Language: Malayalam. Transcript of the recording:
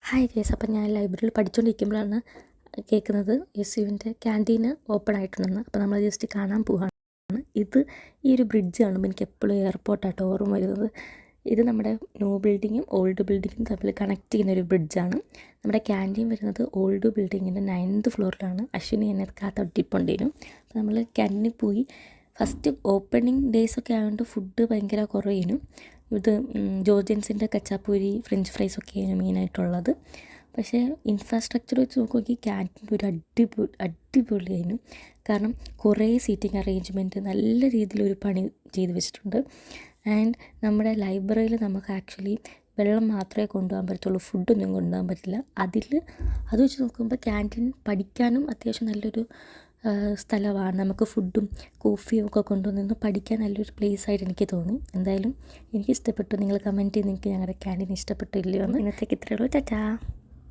ഹായ് ഗേസ്, അപ്പം ഞാൻ ലൈബ്രറിയിൽ പഠിച്ചുകൊണ്ടിരിക്കുമ്പോഴാണ് കേൾക്കുന്നത് യുവിൻ്റെ ക്യാൻറ്റീന് ഓപ്പൺ ആയിട്ടുണ്ടെന്ന്. അപ്പോൾ നമ്മൾ ജസ്റ്റ് കാണാൻ പോവുകയാണ്. ഈ ഒരു ബ്രിഡ്ജ് കാണുമ്പോൾ എനിക്ക് എപ്പോഴും എയർപോർട്ടായിട്ട് ഓർമ്മ വരുന്നത്. ഇത് നമ്മുടെ ന്യൂ ബിൽഡിങ്ങും ഓൾഡ് ബിൽഡിങ്ങും തമ്മിൽ കണക്ട് ചെയ്യുന്ന ഒരു ബ്രിഡ്ജാണ്. നമ്മുടെ ക്യാൻറ്റീൻ വരുന്നത് ഓൾഡ് ബിൽഡിങ്ങിൻ്റെ 9th ഫ്ലോറിലാണ്. അശ്വിനി എന്നെ കാത്തൊട്ടിപ്പുണ്ടേനും. അപ്പോൾ നമ്മൾ ക്യാൻറ്റീനിൽ പോയി. ഫസ്റ്റ് ഓപ്പണിങ് ഡേയ്സൊക്കെ ആയതുകൊണ്ട് ഫുഡ് ഭയങ്കര കുറവേനും. ഇത് ജോർജിയൻസിൻ്റെ കച്ചാപ്പൂരി, ഫ്രഞ്ച് ഫ്രൈസൊക്കെയാണ് മെയിനായിട്ടുള്ളത്. പക്ഷേ ഇൻഫ്രാസ്ട്രക്ചർ വെച്ച് നോക്കുകയാണെങ്കിൽ ക്യാൻറ്റീൻ ഒരു അടിപൊളിയായിരുന്നു. കാരണം കുറേ സീറ്റിംഗ് അറേഞ്ച്മെൻറ്റ് നല്ല രീതിയിലൊരു പണി ചെയ്ത് വെച്ചിട്ടുണ്ട്. ആൻഡ് നമ്മുടെ ലൈബ്രറിയിൽ നമുക്ക് ആക്ച്വലി വെള്ളം മാത്രമേ കൊണ്ടുപോകാൻ പറ്റത്തുള്ളൂ, ഫുഡൊന്നും കൊണ്ടുപോകാൻ പറ്റില്ല. അത് വെച്ച് നോക്കുമ്പോൾ ക്യാൻറ്റീൻ പഠിക്കാനും അത്യാവശ്യം നല്ലൊരു സ്ഥലമാണ്. നമുക്ക് ഫുഡും കോഫിയും ഒക്കെ കൊണ്ടുവന്ന് പഠിക്കാൻ നല്ലൊരു പ്ലേസായിട്ട് എനിക്ക് തോന്നി. എന്തായാലും എനിക്കിഷ്ടപ്പെട്ടു. നിങ്ങൾ കമൻറ്റ് ചെയ്ത് നിങ്ങൾക്ക് ഞങ്ങളുടെ ക്യാൻറ്റീൻ ഇഷ്ടപ്പെട്ടില്ലയോ എന്ന്. ഇന്നത്തേക്ക് ഇത്രയേ ഉള്ളൂ. ടാറ്റാ.